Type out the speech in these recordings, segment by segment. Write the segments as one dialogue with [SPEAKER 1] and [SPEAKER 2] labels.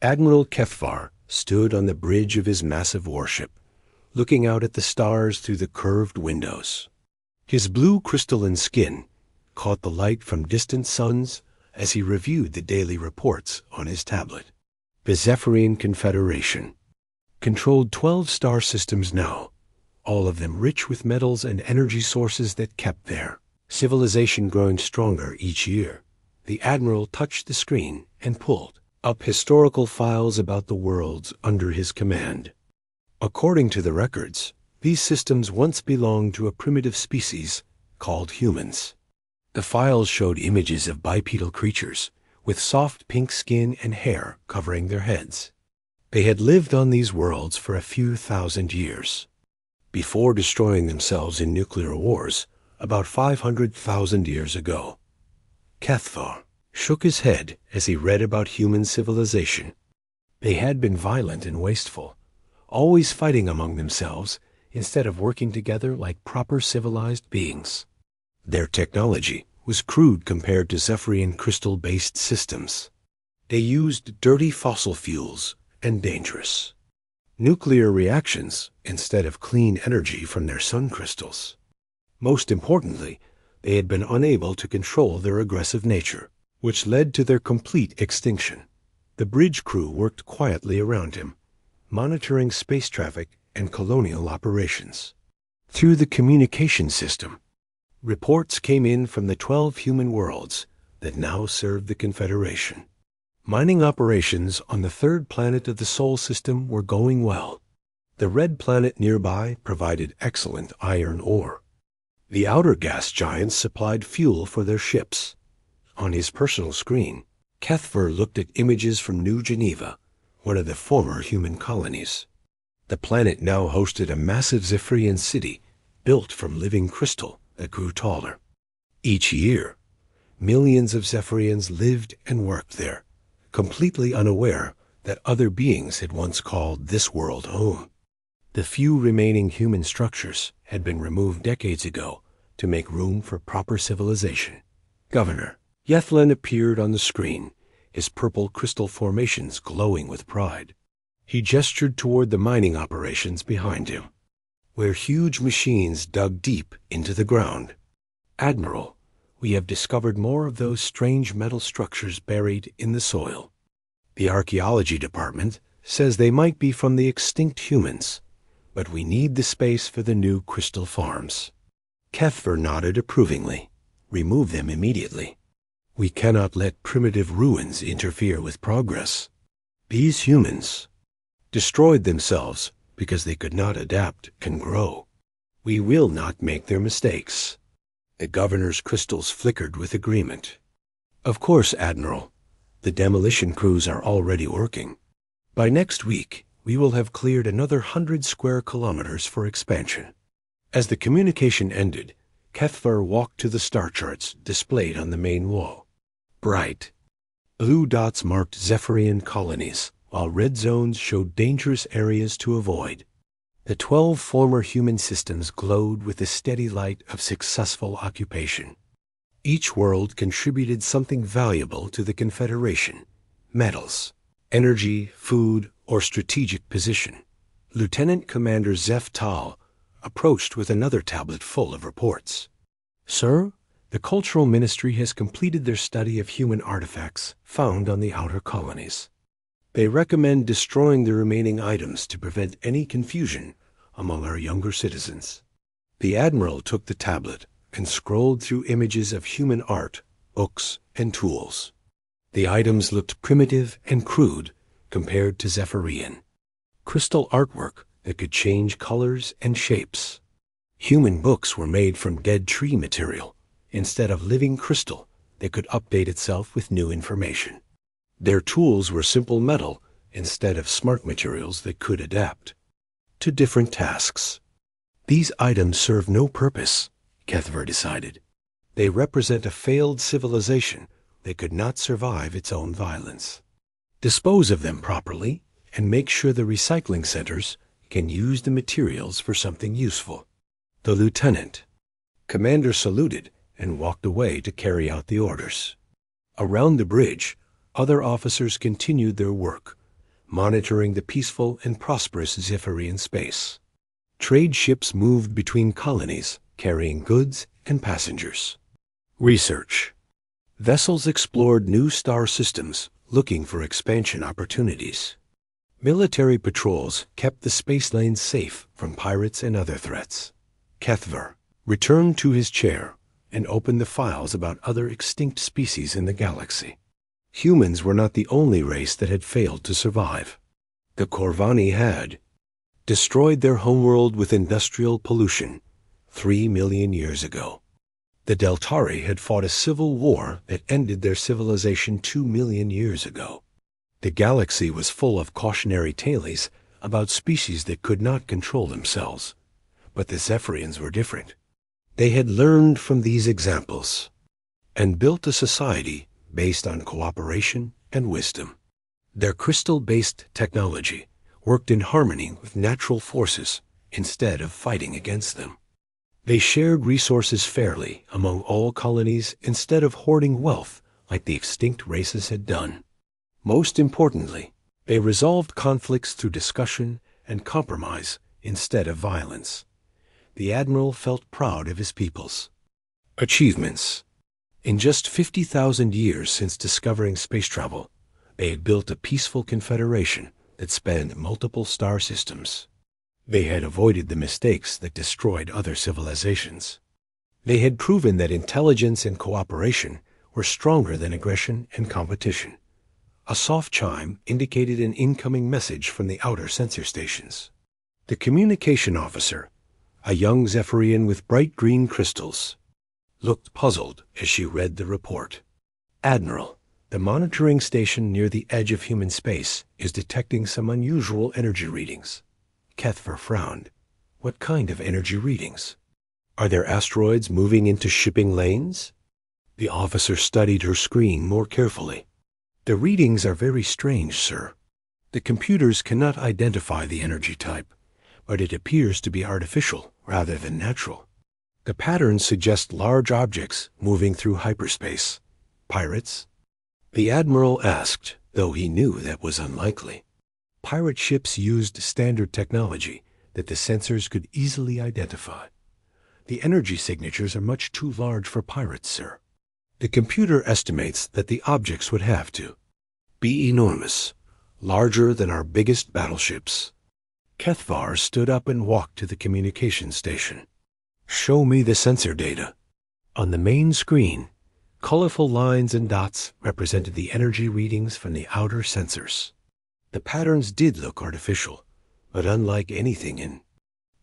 [SPEAKER 1] Admiral Kefvar stood on the bridge of his massive warship, looking out at the stars through the curved windows. His blue crystalline skin caught the light from distant suns as he reviewed the daily reports on his tablet. The Zephyrian Confederation controlled 12 star systems now, all of them rich with metals and energy sources that kept their civilization growing stronger each year. The Admiral touched the screen and pulled up historical files about the worlds under his command. According to the records, these systems once belonged to a primitive species called humans. The files showed images of bipedal creatures with soft pink skin and hair covering their heads. They had lived on these worlds for a few thousand years, before destroying themselves in nuclear wars about 500,000 years ago. Kefvar shook his head as he read about human civilization. They had been violent and wasteful, always fighting among themselves instead of working together like proper civilized beings. Their technology was crude compared to Zephyrian crystal-based systems. They used dirty fossil fuels and dangerous nuclear reactions instead of clean energy from their sun crystals. Most importantly, they had been unable to control their aggressive nature, which led to their complete extinction. The bridge crew worked quietly around him, monitoring space traffic and colonial operations. Through the communication system, reports came in from the 12 human worlds that now served the Confederation. Mining operations on the third planet of the Sol system were going well. The red planet nearby provided excellent iron ore. The outer gas giants supplied fuel for their ships. On his personal screen, Kefvar looked at images from New Geneva, one of the former human colonies. The planet now hosted a massive Zephyrian city built from living crystal that grew taller. Each year, millions of Zephyrians lived and worked there, completely unaware that other beings had once called this world home. The few remaining human structures had been removed decades ago to make room for proper civilization. Governor Yethlin appeared on the screen, his purple crystal formations glowing with pride. He gestured toward the mining operations behind him, where huge machines dug deep into the ground. Admiral, we have discovered more of those strange metal structures buried in the soil. The archaeology department says they might be from the extinct humans, but we need the space for the new crystal farms. Kefvar nodded approvingly. Remove them immediately. We cannot let primitive ruins interfere with progress. These humans destroyed themselves because they could not adapt and grow. We will not make their mistakes. The governor's crystals flickered with agreement. Of course, Admiral. The demolition crews are already working. By next week, we will have cleared another 100 square kilometers for expansion. As the communication ended, Kefvar walked to the star charts displayed on the main wall. Bright blue dots marked Zephyrian colonies, while red zones showed dangerous areas to avoid. The 12 former human systems glowed with the steady light of successful occupation. Each world contributed something valuable to the Confederation: metals, energy, food, or strategic position. Lieutenant Commander Zeph Tal approached with another tablet full of reports. Sir, the Cultural Ministry has completed their study of human artifacts found on the outer colonies. They recommend destroying the remaining items to prevent any confusion among our younger citizens. The Admiral took the tablet and scrolled through images of human art, books, and tools. The items looked primitive and crude compared to Zephyrian. Crystal artwork that could change colors and shapes. Human books were made from dead tree material instead of living crystal that could update itself with new information. Their tools were simple metal instead of smart materials that could adapt to different tasks. These items serve no purpose, Kefvar decided. They represent a failed civilization that could not survive its own violence. Dispose of them properly and make sure the recycling centers can use the materials for something useful. The lieutenant commander saluted and walked away to carry out the orders. Around the bridge, other officers continued their work, monitoring the peaceful and prosperous Zephyrian space. Trade ships moved between colonies, carrying goods and passengers. Research. Vessels explored new star systems, looking for expansion opportunities. Military patrols kept the space lanes safe from pirates and other threats. Kethvar returned to his chair and opened the files about other extinct species in the galaxy. Humans were not the only race that had failed to survive. The Corvani had destroyed their homeworld with industrial pollution 3 million years ago. The Deltari had fought a civil war that ended their civilization 2 million years ago. The galaxy was full of cautionary tales about species that could not control themselves. But the Zephyrians were different. They had learned from these examples and built a society based on cooperation and wisdom. Their crystal-based technology worked in harmony with natural forces instead of fighting against them. They shared resources fairly among all colonies instead of hoarding wealth like the extinct races had done. Most importantly, they resolved conflicts through discussion and compromise instead of violence. The Admiral felt proud of his peoples. Achievements. In just 50,000 years since discovering space travel, they had built a peaceful confederation that spanned multiple star systems. They had avoided the mistakes that destroyed other civilizations. They had proven that intelligence and cooperation were stronger than aggression and competition. A soft chime indicated an incoming message from the outer sensor stations. The communication officer, a young Zephyrian with bright green crystals, looked puzzled as she read the report. Admiral, the monitoring station near the edge of human space is detecting some unusual energy readings. Kethvar frowned. What kind of energy readings? Are there asteroids moving into shipping lanes? The officer studied her screen more carefully. The readings are very strange, sir. The computers cannot identify the energy type, but it appears to be artificial rather than natural. The patterns suggest large objects moving through hyperspace. Pirates? The Admiral asked, though he knew that was unlikely. Pirate ships used standard technology that the sensors could easily identify. The energy signatures are much too large for pirates, sir. The computer estimates that the objects would have to be enormous, larger than our biggest battleships. Kethvar stood up and walked to the communication station. Show me the sensor data. On the main screen, colorful lines and dots represented the energy readings from the outer sensors. The patterns did look artificial, but unlike anything in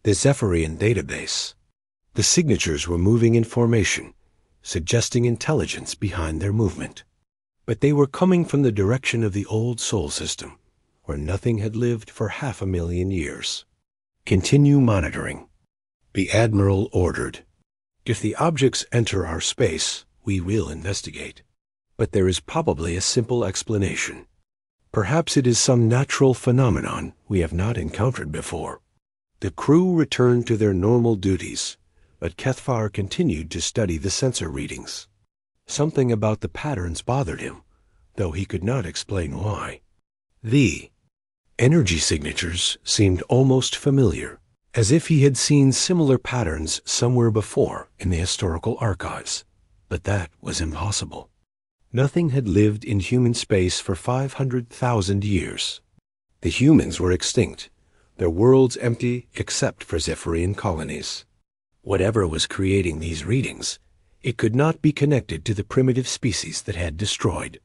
[SPEAKER 1] the Zephyrian database. The signatures were moving in formation, suggesting intelligence behind their movement. But they were coming from the direction of the old Sol system, where nothing had lived for 500,000 years. Continue monitoring. The Admiral ordered. If the objects enter our space, we will investigate. But there is probably a simple explanation. Perhaps it is some natural phenomenon we have not encountered before. The crew returned to their normal duties, but Kethvar continued to study the sensor readings. Something about the patterns bothered him, though he could not explain why. The energy signatures seemed almost familiar, as if he had seen similar patterns somewhere before in the historical archives. But that was impossible. Nothing had lived in human space for 500,000 years. The humans were extinct, their worlds empty except for Zephyrian colonies. Whatever was creating these readings, it could not be connected to the primitive species that had destroyed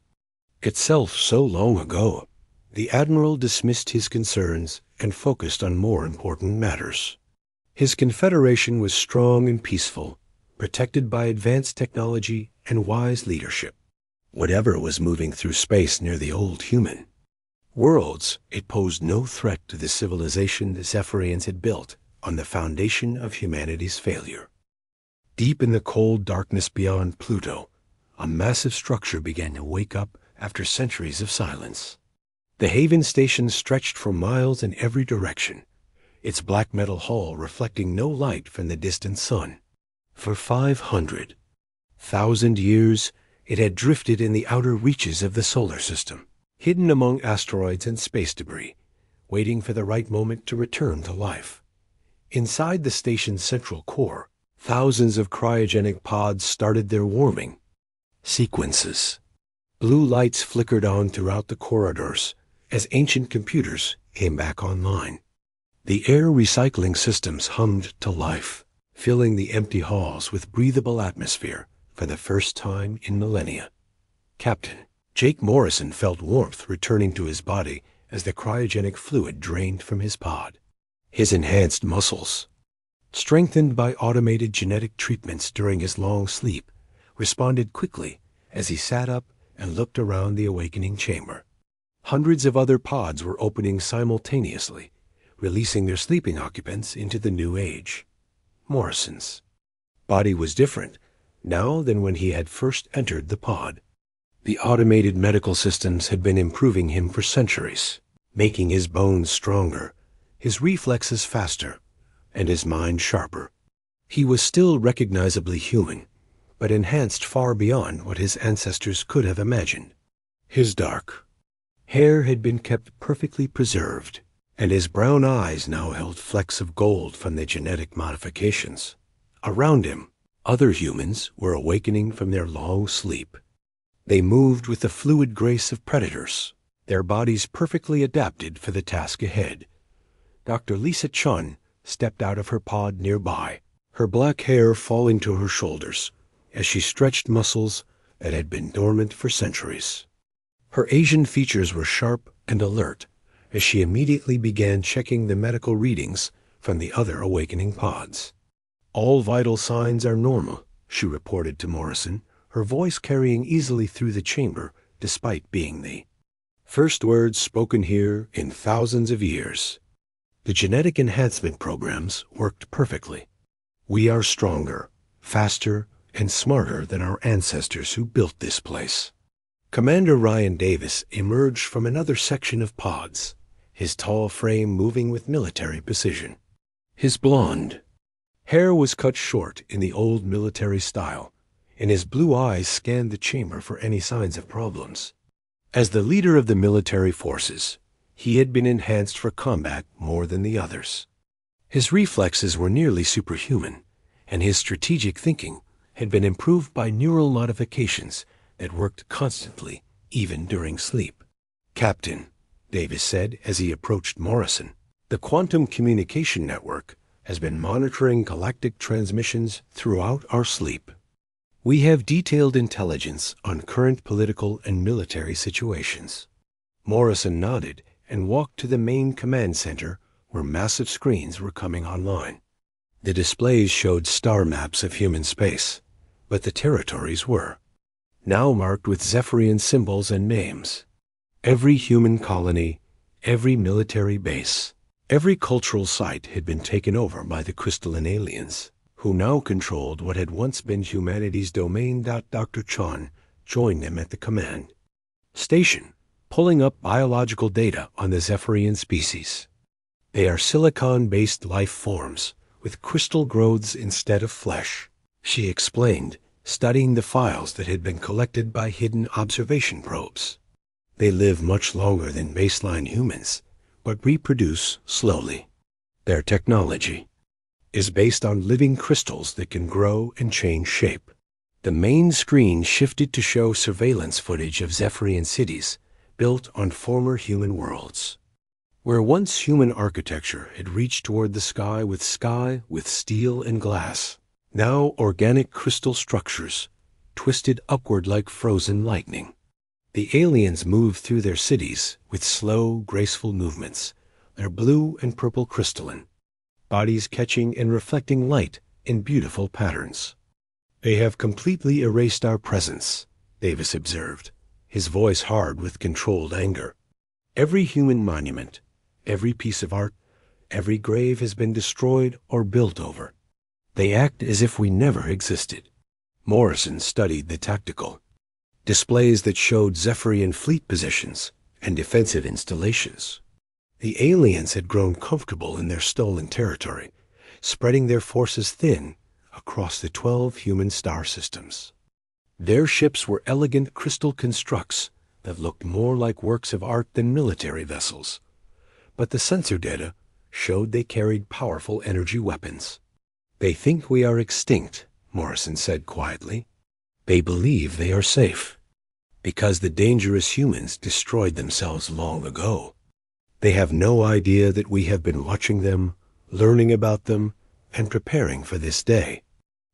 [SPEAKER 1] itself so long ago. The Admiral dismissed his concerns and focused on more important matters. His confederation was strong and peaceful, protected by advanced technology and wise leadership. Whatever was moving through space near the old human worlds, it posed no threat to the civilization the Zephyrians had built on the foundation of humanity's failure. Deep in the cold darkness beyond Pluto, a massive structure began to wake up after centuries of silence. The Haven station stretched for miles in every direction, its black metal hull reflecting no light from the distant sun. For 500,000 years, it had drifted in the outer reaches of the solar system, hidden among asteroids and space debris, waiting for the right moment to return to life. Inside the station's central core, thousands of cryogenic pods started their warming sequences. Blue lights flickered on throughout the corridors as ancient computers came back online. The air recycling systems hummed to life, filling the empty halls with breathable atmosphere for the first time in millennia. Captain Jake Morrison felt warmth returning to his body as the cryogenic fluid drained from his pod. His enhanced muscles, strengthened by automated genetic treatments during his long sleep, responded quickly as he sat up and looked around the awakening chamber. Hundreds of other pods were opening simultaneously, releasing their sleeping occupants into the new age. Morrison's body was different now than when he had first entered the pod. The automated medical systems had been improving him for centuries, making his bones stronger, his reflexes faster, and his mind sharper. He was still recognizably human, but enhanced far beyond what his ancestors could have imagined. His dark hair had been kept perfectly preserved, and his brown eyes now held flecks of gold from the genetic modifications. Around him, other humans were awakening from their long sleep. They moved with the fluid grace of predators, their bodies perfectly adapted for the task ahead. Dr. Lisa Chun stepped out of her pod nearby, her black hair falling to her shoulders as she stretched muscles that had been dormant for centuries. Her Asian features were sharp and alert as she immediately began checking the medical readings from the other awakening pods. "All vital signs are normal," she reported to Morrison, her voice carrying easily through the chamber despite being the first words spoken here in thousands of years. The genetic enhancement programs worked perfectly. "We are stronger, faster, and smarter than our ancestors who built this place." Commander Ryan Davis emerged from another section of pods, his tall frame moving with military precision. His blonde hair was cut short in the old military style, and his blue eyes scanned the chamber for any signs of problems. As the leader of the military forces, he had been enhanced for combat more than the others. His reflexes were nearly superhuman, and his strategic thinking had been improved by neural modifications that worked constantly, even during sleep. "Captain," Davis said as he approached Morrison, "the quantum communication network has been monitoring galactic transmissions throughout our sleep. We have detailed intelligence on current political and military situations." Morrison nodded and walked to the main command center where massive screens were coming online. The displays showed star maps of human space, but the territories were now marked with Zephyrian symbols and names. Every human colony, every military base, every cultural site had been taken over by the crystalline aliens, who now controlled what had once been humanity's domain. Dr. Chon joined them at the command station, pulling up biological data on the Zephyrian species. "They are silicon-based life forms with crystal growths instead of flesh," she explained, studying the files that had been collected by hidden observation probes. "They live much longer than baseline humans, but reproduce slowly. Their technology is based on living crystals that can grow and change shape." The main screen shifted to show surveillance footage of Zephyrian cities built on former human worlds. Where once human architecture had reached toward the sky with steel and glass, now organic crystal structures twisted upward like frozen lightning. The aliens moved through their cities with slow, graceful movements, their blue and purple crystalline, bodies catching and reflecting light in beautiful patterns. "They have completely erased our presence," Davis observed, his voice hard with controlled anger. "Every human monument, every piece of art, every grave has been destroyed or built over. They act as if we never existed." Morrison studied the tactical displays that showed Zephyrian fleet positions and defensive installations. The aliens had grown comfortable in their stolen territory, spreading their forces thin across the 12 human star systems. Their ships were elegant crystal constructs that looked more like works of art than military vessels. But the sensor data showed they carried powerful energy weapons. "They think we are extinct," Morrison said quietly. "They believe they are safe, because the dangerous humans destroyed themselves long ago. They have no idea that we have been watching them, learning about them, and preparing for this day."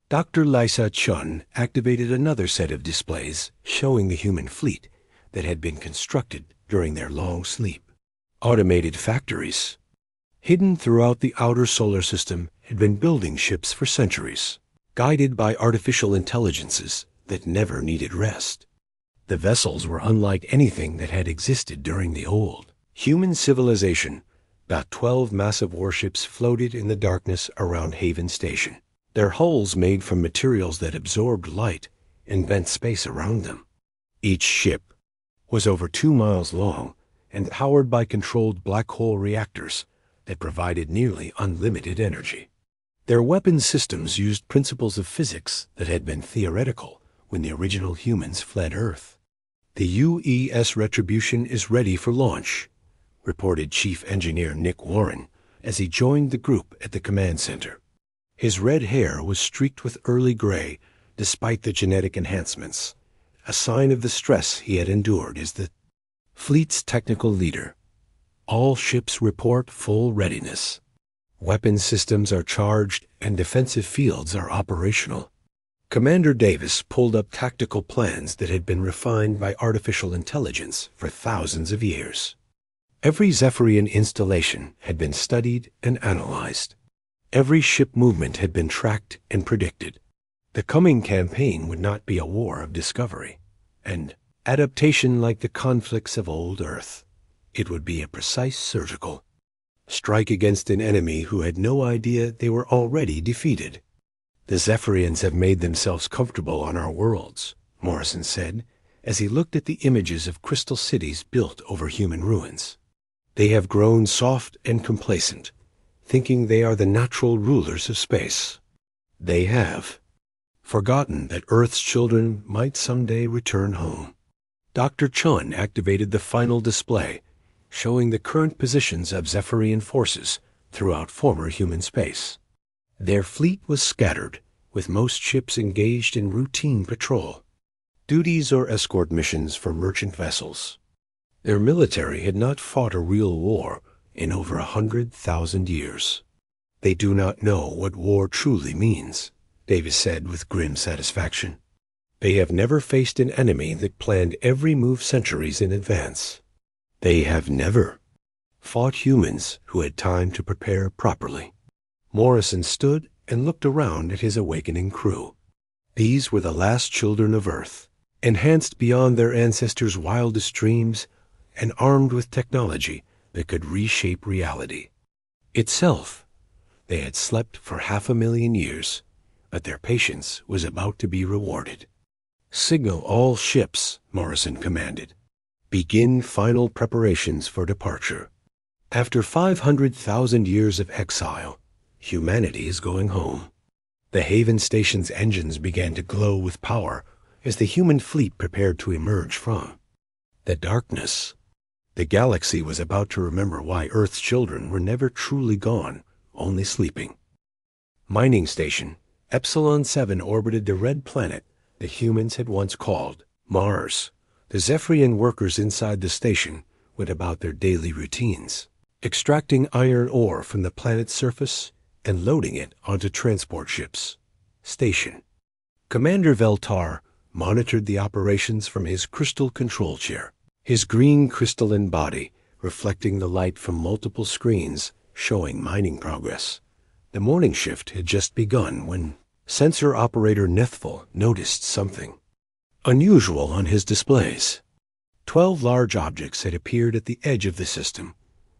[SPEAKER 1] Dr. Lisa Chun activated another set of displays showing the human fleet that had been constructed during their long sleep. Automated factories, hidden throughout the outer solar system, had been building ships for centuries, guided by artificial intelligences that never needed rest. The vessels were unlike anything that had existed during the old human civilization. About 12 massive warships floated in the darkness around Haven Station, their hulls made from materials that absorbed light and bent space around them. Each ship was over 2 miles long and powered by controlled black hole reactors that provided nearly unlimited energy. Their weapon systems used principles of physics that had been theoretical when the original humans fled Earth. "The UES Retribution is ready for launch," reported Chief Engineer Nick Warren as he joined the group at the command center. His red hair was streaked with early gray despite the genetic enhancements, a sign of the stress he had endured as the fleet's technical leader. "All ships report full readiness. Weapon systems are charged and defensive fields are operational." Commander Davis pulled up tactical plans that had been refined by artificial intelligence for thousands of years. Every Zephyrian installation had been studied and analyzed. Every ship movement had been tracked and predicted. The coming campaign would not be a war of discovery and adaptation like the conflicts of old Earth. It would be a precise surgical strike against an enemy who had no idea they were already defeated. "The Zephyrians have made themselves comfortable on our worlds," Morrison said, as he looked at the images of crystal cities built over human ruins. "They have grown soft and complacent, thinking they are the natural rulers of space. They have forgotten that Earth's children might someday return home." Dr. Chun activated the final display, showing the current positions of Zephyrian forces throughout former human space. Their fleet was scattered, with most ships engaged in routine patrol duties or escort missions for merchant vessels. Their military had not fought a real war in over 100,000 years. "They do not know what war truly means," Davis said with grim satisfaction. "They have never faced an enemy that planned every move centuries in advance. They have never fought humans who had time to prepare properly." Morrison stood and looked around at his awakening crew. These were the last children of Earth, enhanced beyond their ancestors' wildest dreams and armed with technology that could reshape reality itself. They had slept for 500,000 years, but their patience was about to be rewarded. "Signal all ships," Morrison commanded. "Begin final preparations for departure. After 500,000 years of exile, humanity is going home." The Haven Station's engines began to glow with power as the human fleet prepared to emerge from the darkness. The galaxy was about to remember why Earth's children were never truly gone, only sleeping. Mining Station Epsilon 7 orbited the red planet the humans had once called Mars. The Zephyrian workers inside the station went about their daily routines, extracting iron ore from the planet's surface and loading it onto transport ships. Station. Commander Veltar monitored the operations from his crystal control chair, his green crystalline body reflecting the light from multiple screens showing mining progress. The morning shift had just begun when sensor operator Nethful noticed something unusual on his displays. 12 large objects had appeared at the edge of the system,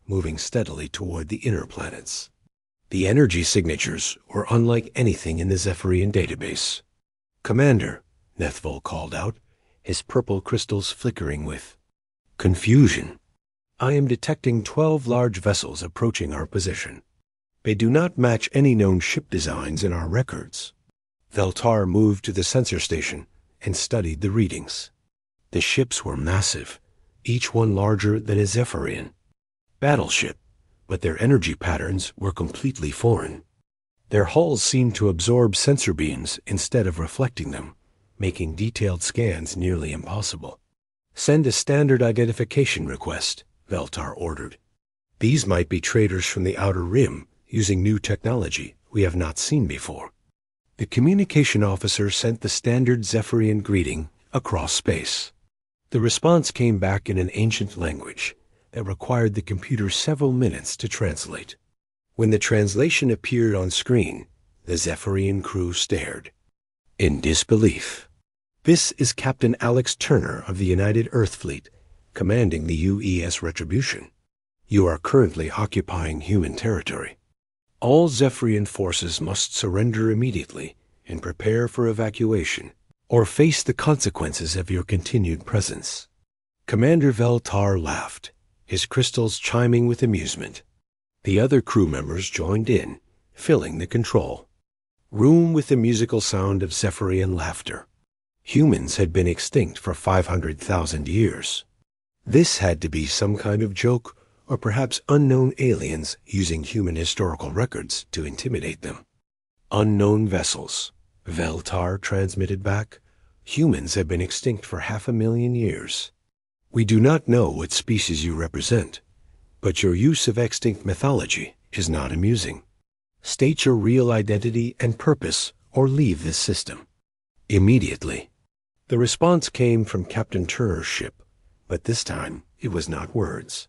[SPEAKER 1] moving steadily toward the inner planets. The energy signatures were unlike anything in the Zephyrian database. "Commander," Nethful called out, his purple crystals flickering with confusion, "I am detecting 12 large vessels approaching our position. They do not match any known ship designs in our records." Veltar moved to the sensor station and studied the readings. The ships were massive, each one larger than a Zephyrian battleship, but their energy patterns were completely foreign. Their hulls seemed to absorb sensor beams instead of reflecting them, making detailed scans nearly impossible. "Send a standard identification request," Veltar ordered. "These might be traders from the Outer Rim using new technology we have not seen before." The communication officer sent the standard Zephyrian greeting across space. The response came back in an ancient language that required the computer several minutes to translate. When the translation appeared on screen, the Zephyrian crew stared in disbelief. "This is Captain Alex Turner of the United Earth Fleet, commanding the UES Retribution. You are currently occupying human territory. All Zephyrian forces must surrender immediately and prepare for evacuation, or face the consequences of your continued presence." Commander Veltar laughed, his crystals chiming with amusement. The other crew members joined in, filling the control room with the musical sound of Zephyrian laughter. Humans had been extinct for 500,000 years. This had to be some kind of joke, or perhaps unknown aliens using human historical records to intimidate them. "Unknown vessels," Veltar transmitted back. "Humans have been extinct for 500,000 years. We do not know what species you represent, but your use of extinct mythology is not amusing. State your real identity and purpose, or leave this system immediately." The response came from Captain Turner's ship, but this time it was not words.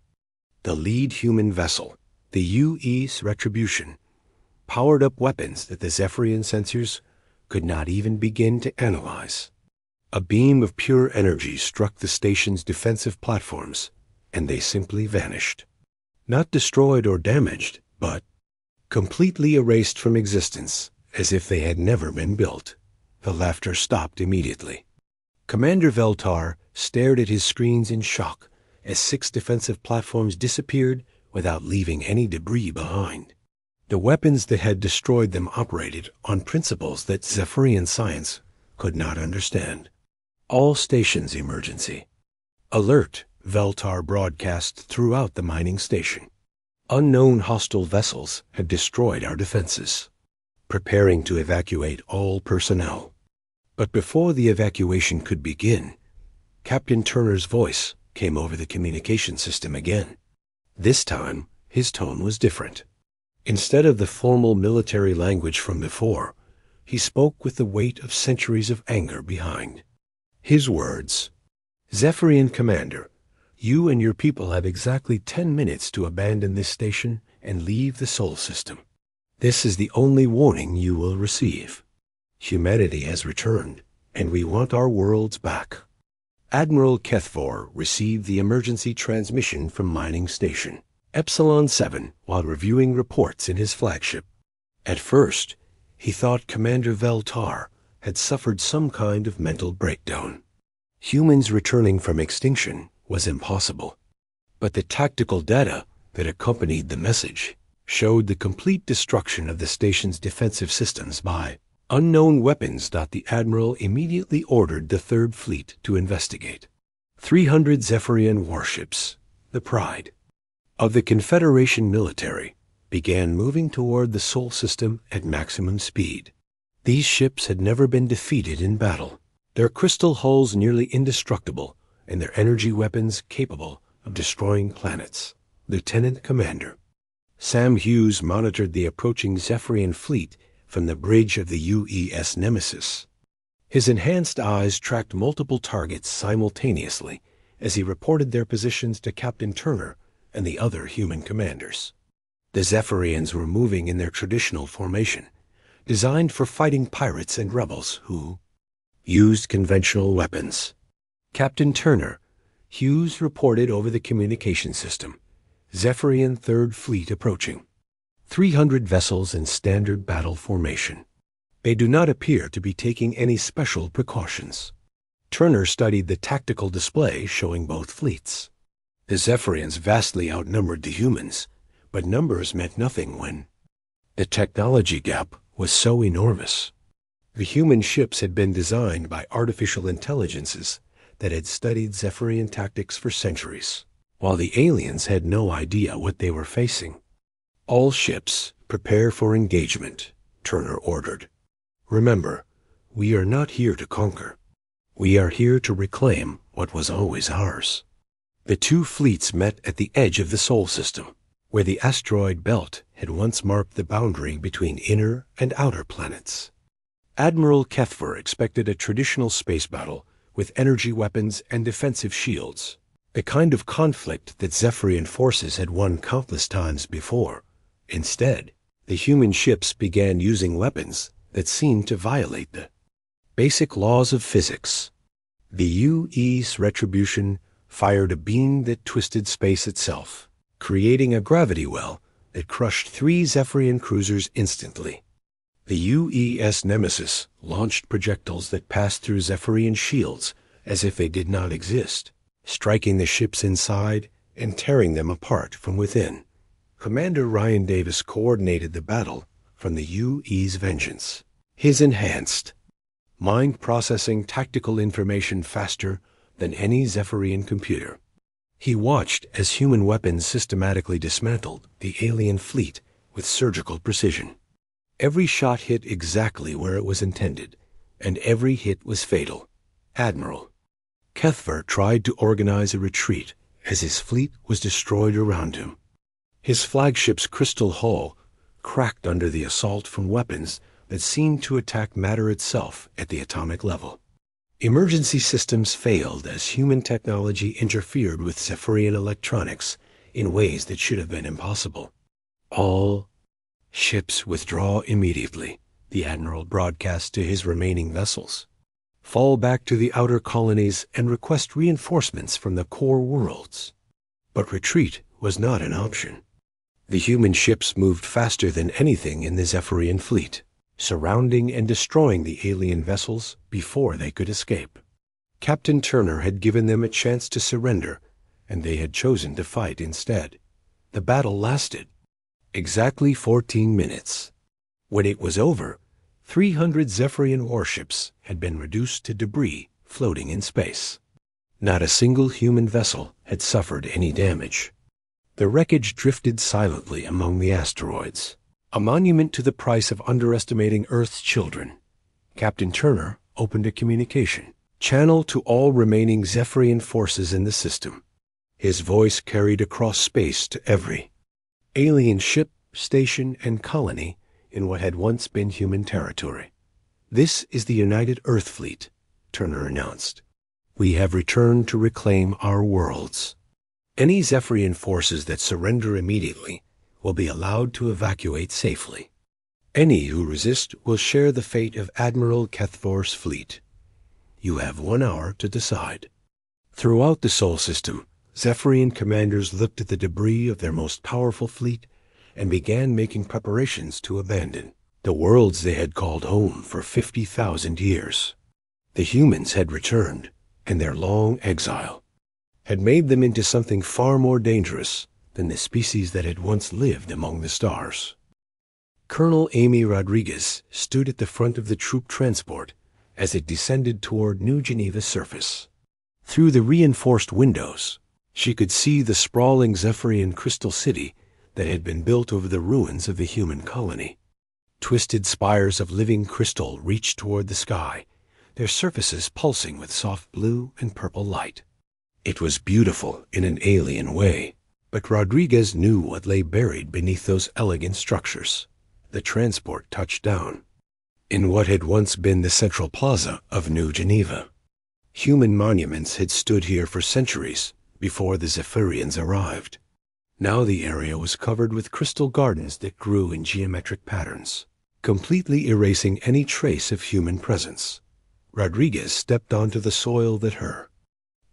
[SPEAKER 1] The lead human vessel, the UES Retribution, powered up weapons that the Zephyrian sensors could not even begin to analyze. A beam of pure energy struck the station's defensive platforms, and they simply vanished. Not destroyed or damaged, but completely erased from existence, as if they had never been built. The laughter stopped immediately. Commander Veltar stared at his screens in shock as 6 defensive platforms disappeared without leaving any debris behind. The weapons that had destroyed them operated on principles that Zephyrian science could not understand. "All stations emergency. Alert," Veltar broadcast throughout the mining station. "Unknown hostile vessels have destroyed our defenses. Preparing to evacuate all personnel." But before the evacuation could begin, Captain Turner's voice came over the communication system again. This time, his tone was different. Instead of the formal military language from before, he spoke with the weight of centuries of anger behind. His words: "Zephyrian Commander, you and your people have exactly 10 minutes to abandon this station and leave the Sol system. This is the only warning you will receive. Humanity has returned, and we want our worlds back." Admiral Kethvor received the emergency transmission from Mining Station Epsilon 7 while reviewing reports in his flagship. At first, he thought Commander Veltar had suffered some kind of mental breakdown. Humans returning from extinction was impossible. But the tactical data that accompanied the message showed the complete destruction of the station's defensive systems by unknown weapons. The Admiral immediately ordered the Third Fleet to investigate. 300 Zephyrian warships, the pride of the Confederation military, began moving toward the Sol system at maximum speed. These ships had never been defeated in battle, their crystal hulls nearly indestructible, and their energy weapons capable of destroying planets. Lieutenant Commander Sam Hughes monitored the approaching Zephyrian fleet from the bridge of the UES Nemesis. His enhanced eyes tracked multiple targets simultaneously as he reported their positions to Captain Turner and the other human commanders. The Zephyrians were moving in their traditional formation, designed for fighting pirates and rebels who used conventional weapons. Captain Turner, Hughes reported over the communication system. Zephyrian Third Fleet approaching. 300 vessels in standard battle formation. They do not appear to be taking any special precautions. Turner studied the tactical display showing both fleets. The Zephyrians vastly outnumbered the humans, but numbers meant nothing when the technology gap was so enormous. The human ships had been designed by artificial intelligences that had studied Zephyrian tactics for centuries, while the aliens had no idea what they were facing. "All ships, prepare for engagement," Turner ordered. "Remember, we are not here to conquer. We are here to reclaim what was always ours." The two fleets met at the edge of the Sol system, where the asteroid belt had once marked the boundary between inner and outer planets. Admiral Kethver expected a traditional space battle with energy weapons and defensive shields, the kind of conflict that Zephyrian forces had won countless times before. Instead, the human ships began using weapons that seemed to violate the basic laws of physics. The UE's retribution fired a beam that twisted space itself, creating a gravity well that crushed 3 Zephyrian cruisers instantly. The UES Nemesis launched projectiles that passed through Zephyrian shields as if they did not exist, striking the ships inside and tearing them apart from within. Commander Ryan Davis coordinated the battle from the UE's vengeance. His enhanced mind processing tactical information faster than any Zephyrian computer. He watched as human weapons systematically dismantled the alien fleet with surgical precision. Every shot hit exactly where it was intended, and every hit was fatal. Admiral Kethver tried to organize a retreat as his fleet was destroyed around him. His flagship's crystal hull cracked under the assault from weapons that seemed to attack matter itself at the atomic level. Emergency systems failed as human technology interfered with Zephyrian electronics in ways that should have been impossible. "All ships withdraw immediately," the Admiral broadcast to his remaining vessels. "Fall back to the outer colonies and request reinforcements from the core worlds." But retreat was not an option. The human ships moved faster than anything in the Zephyrian fleet, surrounding and destroying the alien vessels before they could escape. Captain Turner had given them a chance to surrender, and they had chosen to fight instead. The battle lasted exactly 14 minutes. When it was over, 300 Zephyrian warships had been reduced to debris floating in space. Not a single human vessel had suffered any damage. The wreckage drifted silently among the asteroids, a monument to the price of underestimating Earth's children. Captain Turner opened a communication channel to all remaining Zephyrian forces in the system. His voice carried across space to every alien ship, station, and colony in what had once been human territory. "This is the United Earth Fleet," Turner announced. "We have returned to reclaim our worlds. Any Zephyrian forces that surrender immediately will be allowed to evacuate safely. Any who resist will share the fate of Admiral Kethver's fleet. You have 1 hour to decide." Throughout the Sol system, Zephyrian commanders looked at the debris of their most powerful fleet and began making preparations to abandon the worlds they had called home for 50,000 years. The humans had returned, and their long exile had made them into something far more dangerous than the species that had once lived among the stars. Colonel Amy Rodriguez stood at the front of the troop transport as it descended toward New Geneva's surface. Through the reinforced windows, she could see the sprawling Zephyrian crystal city that had been built over the ruins of the human colony. Twisted spires of living crystal reached toward the sky, their surfaces pulsing with soft blue and purple light. It was beautiful in an alien way, but Rodriguez knew what lay buried beneath those elegant structures. The transport touched down in what had once been the central plaza of New Geneva. Human monuments had stood here for centuries before the Zephyrians arrived. Now the area was covered with crystal gardens that grew in geometric patterns, completely erasing any trace of human presence. Rodriguez stepped onto the soil that her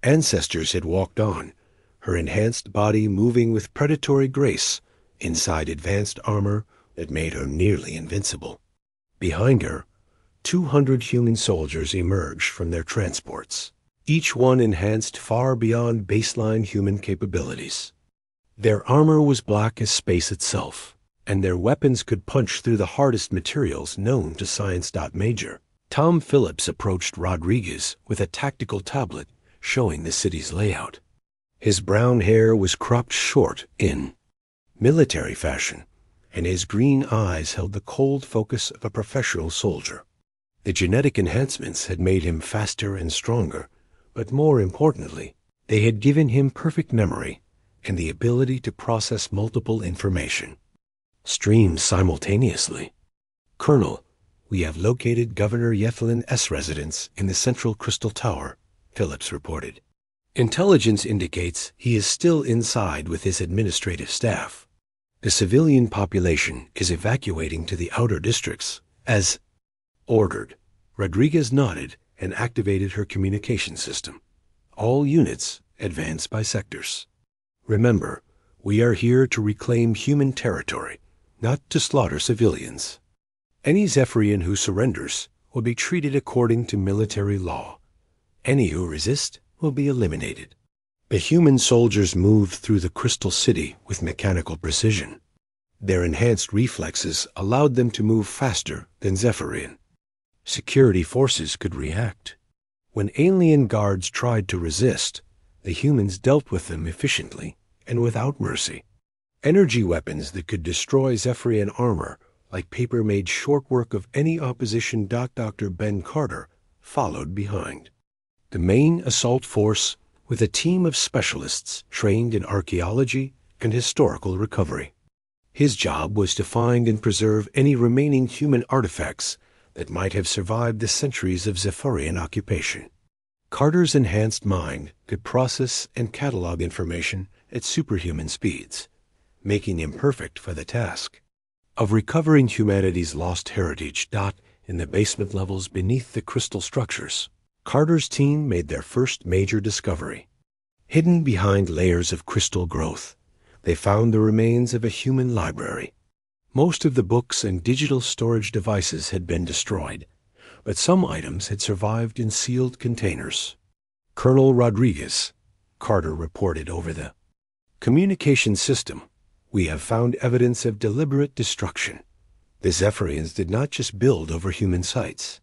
[SPEAKER 1] ancestors had walked on, her enhanced body moving with predatory grace inside advanced armor that made her nearly invincible. Behind her, 200 human soldiers emerged from their transports, each one enhanced far beyond baseline human capabilities. Their armor was black as space itself, and their weapons could punch through the hardest materials known to science. Major Tom Phillips approached Rodriguez with a tactical tablet showing the city's layout. His brown hair was cropped short in military fashion, and his green eyes held the cold focus of a professional soldier. The genetic enhancements had made him faster and stronger, but more importantly, they had given him perfect memory and the ability to process multiple information streams simultaneously. "Colonel, we have located Governor Yethlin residence in the Central Crystal Tower," Phillips reported. "Intelligence indicates he is still inside with his administrative staff. The civilian population is evacuating to the outer districts, as ordered." Rodriguez nodded and activated her communication system. "All units advance by sectors. Remember, we are here to reclaim human territory, not to slaughter civilians. Any Zephyrian who surrenders will be treated according to military law. Any who resist will be eliminated." The human soldiers moved through the Crystal City with mechanical precision. Their enhanced reflexes allowed them to move faster than Zephyrian. Security forces could react. When alien guards tried to resist, the humans dealt with them efficiently and without mercy. Energy weapons that could destroy Zephyrian armor, like paper, made short work of any opposition. Dr. Ben Carter followed behind. The main assault force with a team of specialists trained in archaeology and historical recovery. His job was to find and preserve any remaining human artifacts that might have survived the centuries of Zephyrian occupation. Carter's enhanced mind could process and catalog information at superhuman speeds, making him perfect for the task of recovering humanity's lost heritage. In the basement levels beneath the crystal structures, Carter's team made their first major discovery. Hidden behind layers of crystal growth, they found the remains of a human library. Most of the books and digital storage devices had been destroyed, but some items had survived in sealed containers. "Colonel Rodriguez," Carter reported over the communication system, "we have found evidence of deliberate destruction. The Zephyrians did not just build over human sites.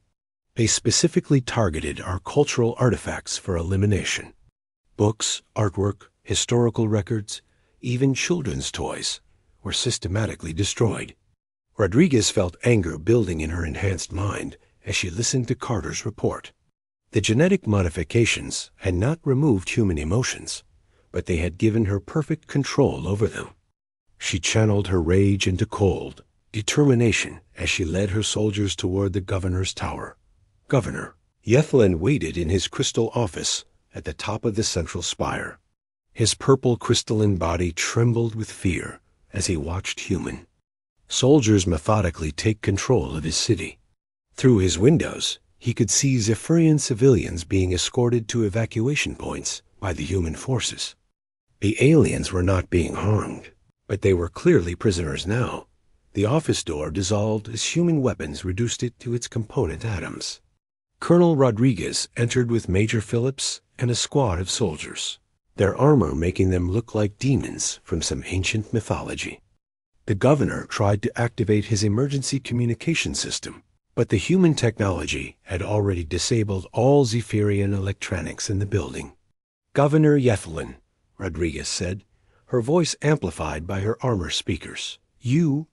[SPEAKER 1] They specifically targeted our cultural artifacts for elimination. Books, artwork, historical records, even children's toys were systematically destroyed." Rodriguez felt anger building in her enhanced mind as she listened to Carter's report. The genetic modifications had not removed human emotions, but they had given her perfect control over them. She channeled her rage into cold determination as she led her soldiers toward the governor's tower. Governor Yethlin waited in his crystal office at the top of the central spire. His purple crystalline body trembled with fear as he watched human soldiers methodically take control of his city. Through his windows, he could see Zephyrian civilians being escorted to evacuation points by the human forces. The aliens were not being harmed, but they were clearly prisoners now. The office door dissolved as human weapons reduced it to its component atoms. Colonel Rodriguez entered with Major Phillips and a squad of soldiers, their armor making them look like demons from some ancient mythology. The governor tried to activate his emergency communication system, but the human technology had already disabled all Zephyrian electronics in the building. "Governor Yethlin," Rodriguez said, her voice amplified by her armor speakers, "you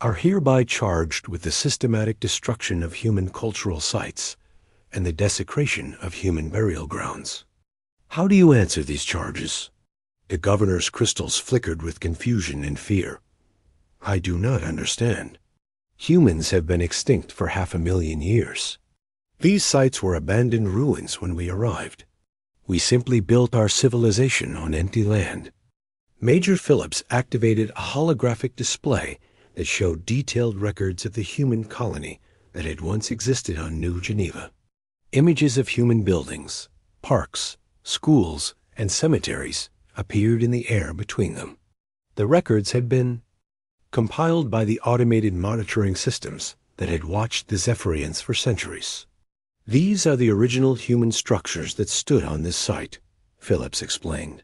[SPEAKER 1] are hereby charged with the systematic destruction of human cultural sites and the desecration of human burial grounds. How do you answer these charges?" The governor's crystals flickered with confusion and fear. "I do not understand. Humans have been extinct for 500,000 years. These sites were abandoned ruins when we arrived. We simply built our civilization on empty land." Major Phillips activated a holographic display that showed detailed records of the human colony that had once existed on New Geneva. Images of human buildings, parks, schools, and cemeteries appeared in the air between them. The records had been compiled by the automated monitoring systems that had watched the Zephyrians for centuries. "These are the original human structures that stood on this site," Phillips explained.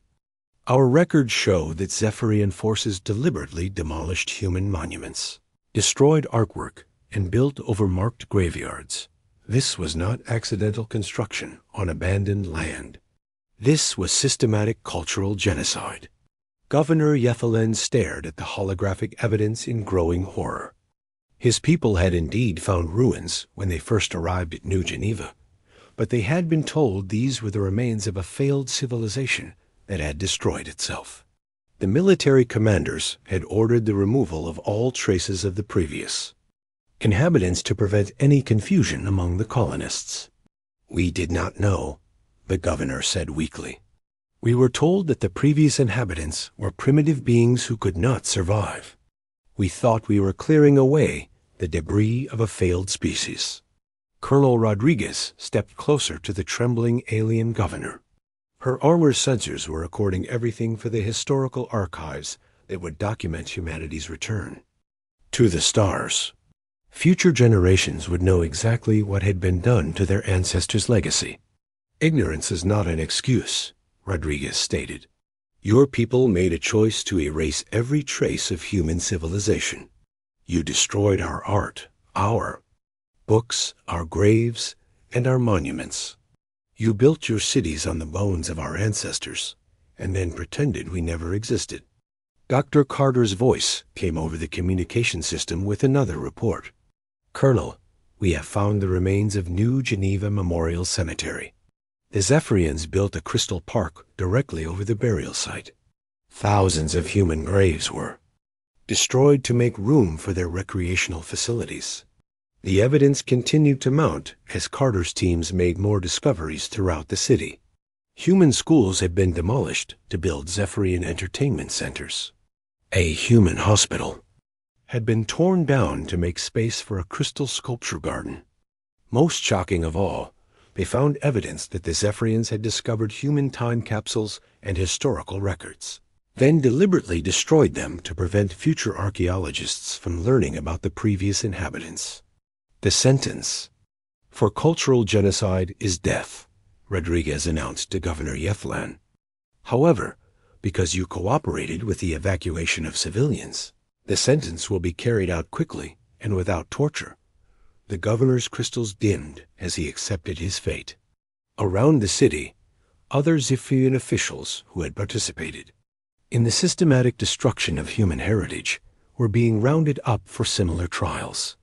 [SPEAKER 1] "Our records show that Zephyrian forces deliberately demolished human monuments, destroyed artwork, and built over marked graveyards. This was not accidental construction on abandoned land. This was systematic cultural genocide. Governor Yethelen stared at the holographic evidence in growing horror. His people had indeed found ruins when they first arrived at New Geneva, but they had been told these were the remains of a failed civilization that had destroyed itself. The military commanders had ordered the removal of all traces of the previous inhabitants to prevent any confusion among the colonists. "We did not know," the governor said weakly. "We were told that the previous inhabitants were primitive beings who could not survive. We thought we were clearing away the debris of a failed species." Colonel Rodriguez stepped closer to the trembling alien governor. Her armor sensors were recording everything for the historical archives that would document humanity's return to the stars. Future generations would know exactly what had been done to their ancestors' legacy. "Ignorance is not an excuse," Rodriguez stated. "Your people made a choice to erase every trace of human civilization. You destroyed our art, our books, our graves, and our monuments. You built your cities on the bones of our ancestors, and then pretended we never existed." Dr. Carter's voice came over the communication system with another report. "Colonel, we have found the remains of New Geneva Memorial Cemetery. The Zephyrians built a crystal park directly over the burial site. Thousands of human graves were destroyed to make room for their recreational facilities." The evidence continued to mount as Carter's teams made more discoveries throughout the city. Human schools had been demolished to build Zephyrian entertainment centers. A human hospital had been torn down to make space for a crystal sculpture garden. Most shocking of all, they found evidence that the Zephyrians had discovered human time capsules and historical records, then deliberately destroyed them to prevent future archaeologists from learning about the previous inhabitants. "The sentence for cultural genocide is death," Rodriguez announced to Governor Yethelen. "However, because you cooperated with the evacuation of civilians, the sentence will be carried out quickly and without torture." The governor's crystals dimmed as he accepted his fate. Around the city, other Zephyrian officials who had participated in the systematic destruction of human heritage were being rounded up for similar trials.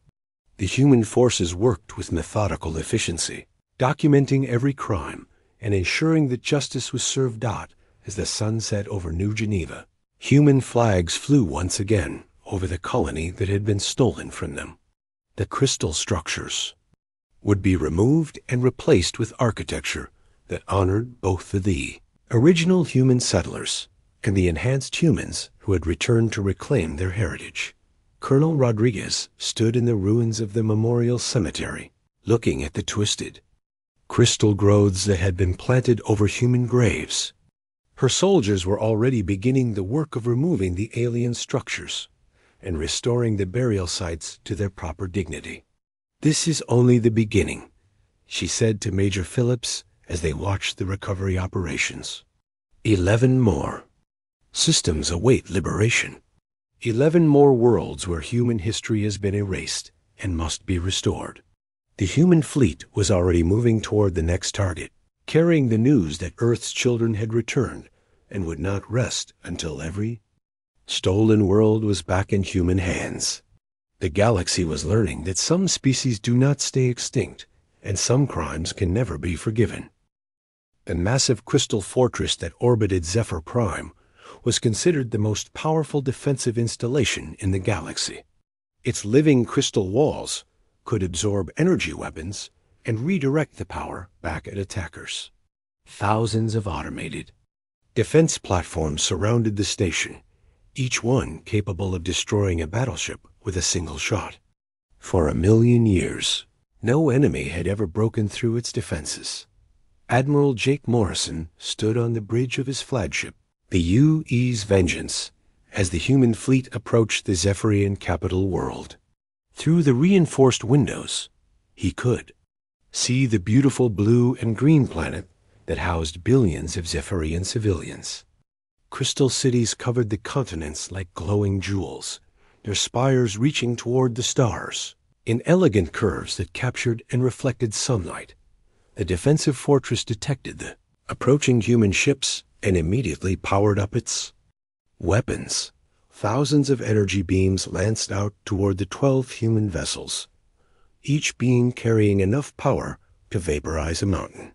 [SPEAKER 1] The human forces worked with methodical efficiency, documenting every crime and ensuring that justice was served out as the sun set over New Geneva. Human flags flew once again over the colony that had been stolen from them. The crystal structures would be removed and replaced with architecture that honored both the original human settlers and the enhanced humans who had returned to reclaim their heritage. Colonel Rodriguez stood in the ruins of the memorial cemetery, looking at the twisted crystal growths that had been planted over human graves. Her soldiers were already beginning the work of removing the alien structures and restoring the burial sites to their proper dignity. "This is only the beginning," she said to Major Phillips as they watched the recovery operations. 11 more systems await liberation. 11 more worlds where human history has been erased and must be restored. The human fleet was already moving toward the next target, carrying the news that Earth's children had returned and would not rest until every stolen world was back in human hands. The galaxy was learning that some species do not stay extinct, and some crimes can never be forgiven. The massive crystal fortress that orbited Zephyr Prime was considered the most powerful defensive installation in the galaxy. Its living crystal walls could absorb energy weapons and redirect the power back at attackers. Thousands of automated defense platforms surrounded the station, each one capable of destroying a battleship with a single shot. For 1,000,000 years, no enemy had ever broken through its defenses. Admiral Jake Morrison stood on the bridge of his flagship, the U.E.'s Vengeance, as the human fleet approached the Zephyrian capital world. Through the reinforced windows, he could see the beautiful blue and green planet that housed billions of Zephyrian civilians. Crystal cities covered the continents like glowing jewels, their spires reaching toward the stars. In elegant curves that captured and reflected sunlight, the defensive fortress detected the approaching human ships and immediately powered up its weapons. Thousands of energy beams lanced out toward the 12 human vessels, each beam carrying enough power to vaporize a mountain.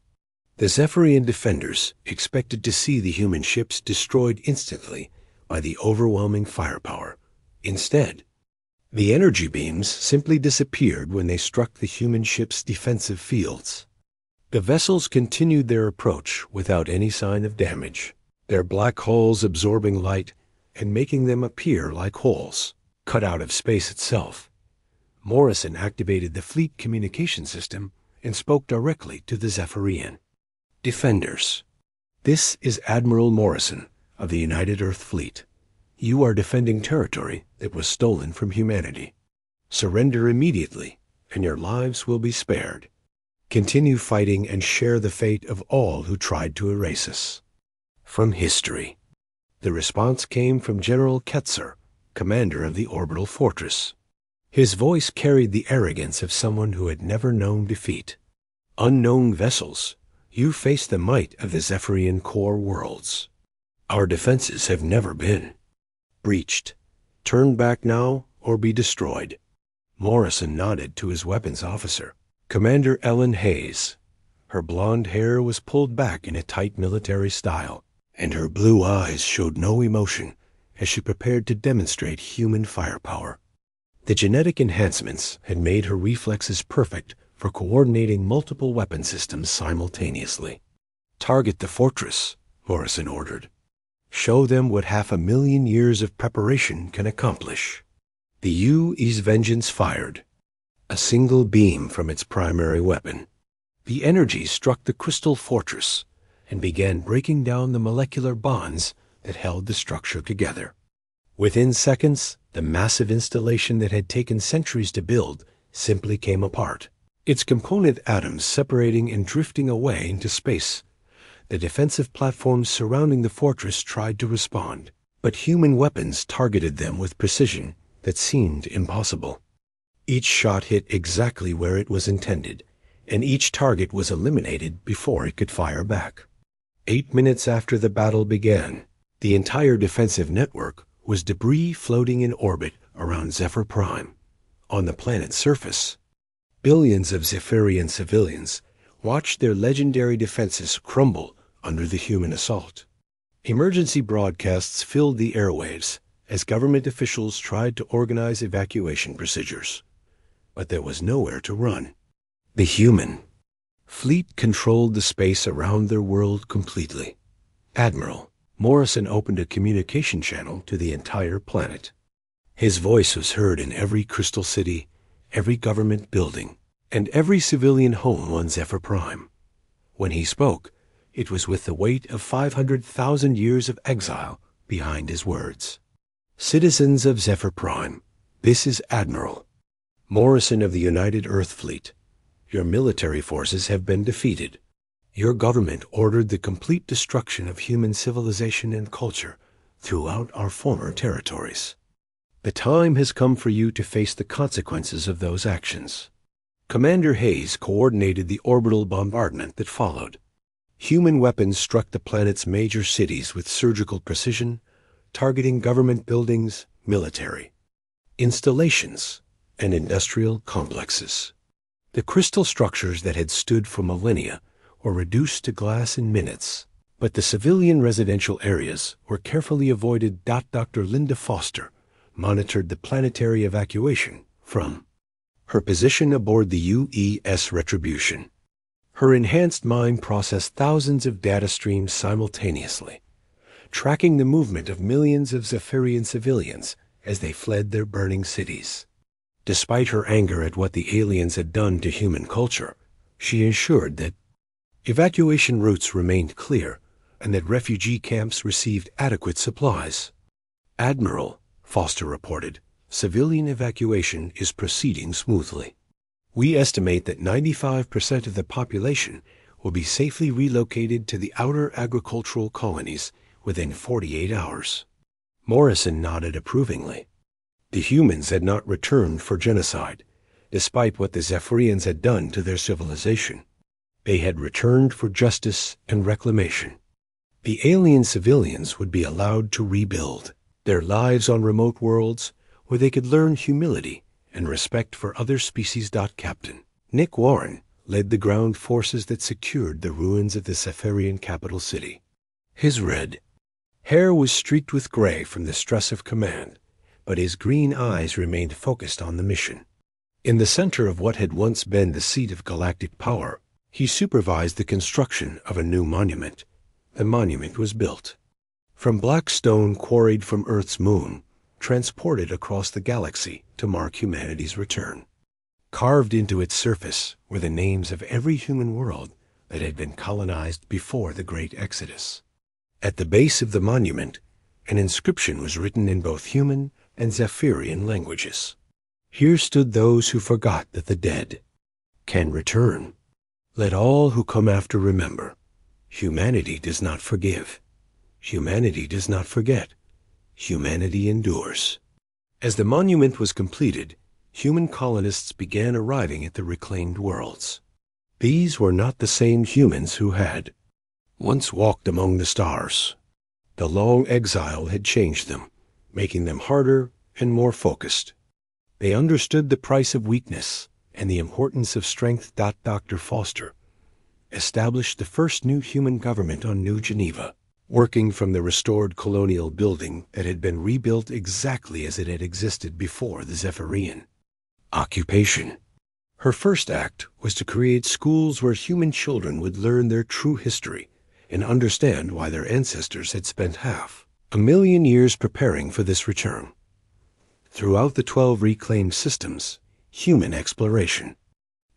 [SPEAKER 1] The Zephyrian defenders expected to see the human ships destroyed instantly by the overwhelming firepower. Instead, the energy beams simply disappeared when they struck the human ships' defensive fields. The vessels continued their approach without any sign of damage, their black holes absorbing light and making them appear like holes cut out of space itself. Morrison activated the fleet communication system and spoke directly to the Zephyrian defenders. This is Admiral Morrison of the United Earth Fleet. You are defending territory that was stolen from humanity. Surrender immediately, and your lives will be spared. Continue fighting and share the fate of all who tried to erase us from history. The response came from General Ketzer, commander of the orbital fortress. His voice carried the arrogance of someone who had never known defeat. Unknown vessels, you face the might of the Zephyrian core worlds. Our defenses have never been breached. Turn back now or be destroyed. Morrison nodded to his weapons officer, Commander Ellen Hayes. Her blonde hair was pulled back in a tight military style, and her blue eyes showed no emotion as she prepared to demonstrate human firepower. The genetic enhancements had made her reflexes perfect for coordinating multiple weapon systems simultaneously. Target the fortress, Morrison ordered. Show them what 500,000 years of preparation can accomplish. The U.E.'s vengeance fired a single beam from its primary weapon. The energy struck the crystal fortress and began breaking down the molecular bonds that held the structure together. Within seconds, the massive installation that had taken centuries to build simply came apart, its component atoms separating and drifting away into space. The defensive platforms surrounding the fortress tried to respond, but human weapons targeted them with precision that seemed impossible. Each shot hit exactly where it was intended, and each target was eliminated before it could fire back. 8 minutes after the battle began, the entire defensive network was debris floating in orbit around Zephyr Prime. On the planet's surface, billions of Zephyrian civilians watched their legendary defenses crumble under the human assault. Emergency broadcasts filled the airwaves as government officials tried to organize evacuation procedures. But there was nowhere to run. The human fleet controlled the space around their world completely. Admiral Morrison opened a communication channel to the entire planet. His voice was heard in every crystal city, every government building, and every civilian home on Zephyr Prime. When he spoke, it was with the weight of 500,000 years of exile behind his words. Citizens of Zephyr Prime, this is Admiral Morrison of the United Earth Fleet. Your military forces have been defeated. Your government ordered the complete destruction of human civilization and culture throughout our former territories. The time has come for you to face the consequences of those actions. Commander Hayes coordinated the orbital bombardment that followed. Human weapons struck the planet's major cities with surgical precision, targeting government buildings, military installations, and industrial complexes. The crystal structures that had stood for millennia were reduced to glass in minutes, but the civilian residential areas were carefully avoided. Dr. Linda Foster monitored the planetary evacuation from her position aboard the U.E.S. Retribution. Her enhanced mind processed thousands of data streams simultaneously, tracking the movement of millions of Zephyrian civilians as they fled their burning cities. Despite her anger at what the aliens had done to human culture, she ensured that evacuation routes remained clear and that refugee camps received adequate supplies. Admiral, Foster reported, civilian evacuation is proceeding smoothly. We estimate that 95% of the population will be safely relocated to the outer agricultural colonies within 48 hours. Morrison nodded approvingly. The humans had not returned for genocide, despite what the Zephyrians had done to their civilization. They had returned for justice and reclamation. The alien civilians would be allowed to rebuild their lives on remote worlds where they could learn humility and respect for other species. Captain Nick Warren led the ground forces that secured the ruins of the Cypherian capital city. His red hair was streaked with gray from the stress of command, but his green eyes remained focused on the mission. In the center of what had once been the seat of galactic power, he supervised the construction of a new monument. The monument was built from black stone quarried from Earth's moon, transported across the galaxy to mark humanity's return. Carved into its surface were the names of every human world that had been colonized before the Great Exodus. At the base of the monument, an inscription was written in both human and Zephyrian languages. Here stood those who forgot that the dead can return. Let all who come after remember. Humanity does not forgive. Humanity does not forget. Humanity endures. As the monument was completed, human colonists began arriving at the reclaimed worlds. These were not the same humans who had once walked among the stars. The long exile had changed them, making them harder and more focused. They understood the price of weakness and the importance of strength. Dr. Foster established the first new human government on New Geneva, working from the restored colonial building that had been rebuilt exactly as it had existed before the Zephyrian occupation. Her first act was to create schools where human children would learn their true history and understand why their ancestors had spent 500,000 years preparing for this return. Throughout the 12 reclaimed systems, human exploration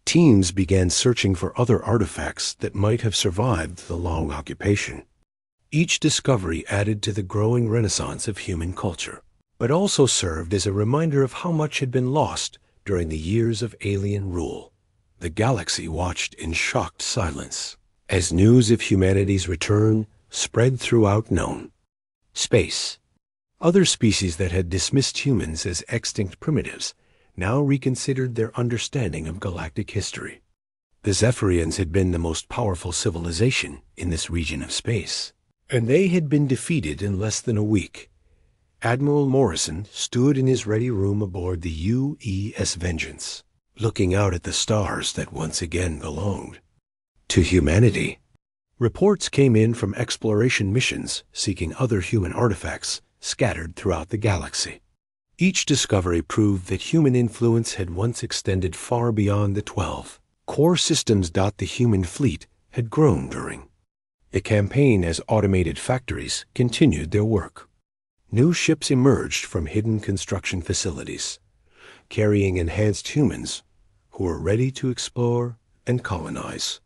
[SPEAKER 1] teams began searching for other artifacts that might have survived the long occupation. Each discovery added to the growing renaissance of human culture, but also served as a reminder of how much had been lost during the years of alien rule. The galaxy watched in shocked silence as news of humanity's return spread throughout known space. Other species that had dismissed humans as extinct primitives now reconsidered their understanding of galactic history. The Zephyrians had been the most powerful civilization in this region of space, and they had been defeated in less than a week. Admiral Morrison stood in his ready room aboard the UES Vengeance, looking out at the stars that once again belonged to humanity. Reports came in from exploration missions seeking other human artifacts scattered throughout the galaxy. Each discovery proved that human influence had once extended far beyond the 12 core systems. The human fleet had grown during the campaign as automated factories continued their work. New ships emerged from hidden construction facilities, carrying enhanced humans who were ready to explore and colonize.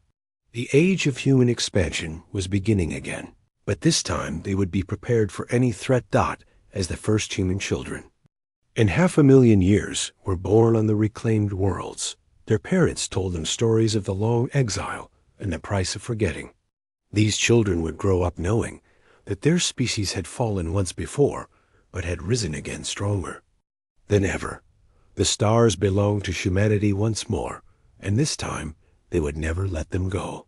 [SPEAKER 1] The age of human expansion was beginning again, but this time they would be prepared for any threat. As the first human children in 500,000 years were born on the reclaimed worlds, their parents told them stories of the long exile and the price of forgetting. These children would grow up knowing that their species had fallen once before, but had risen again stronger than ever. The stars belonged to humanity once more, and this time they would never let them go.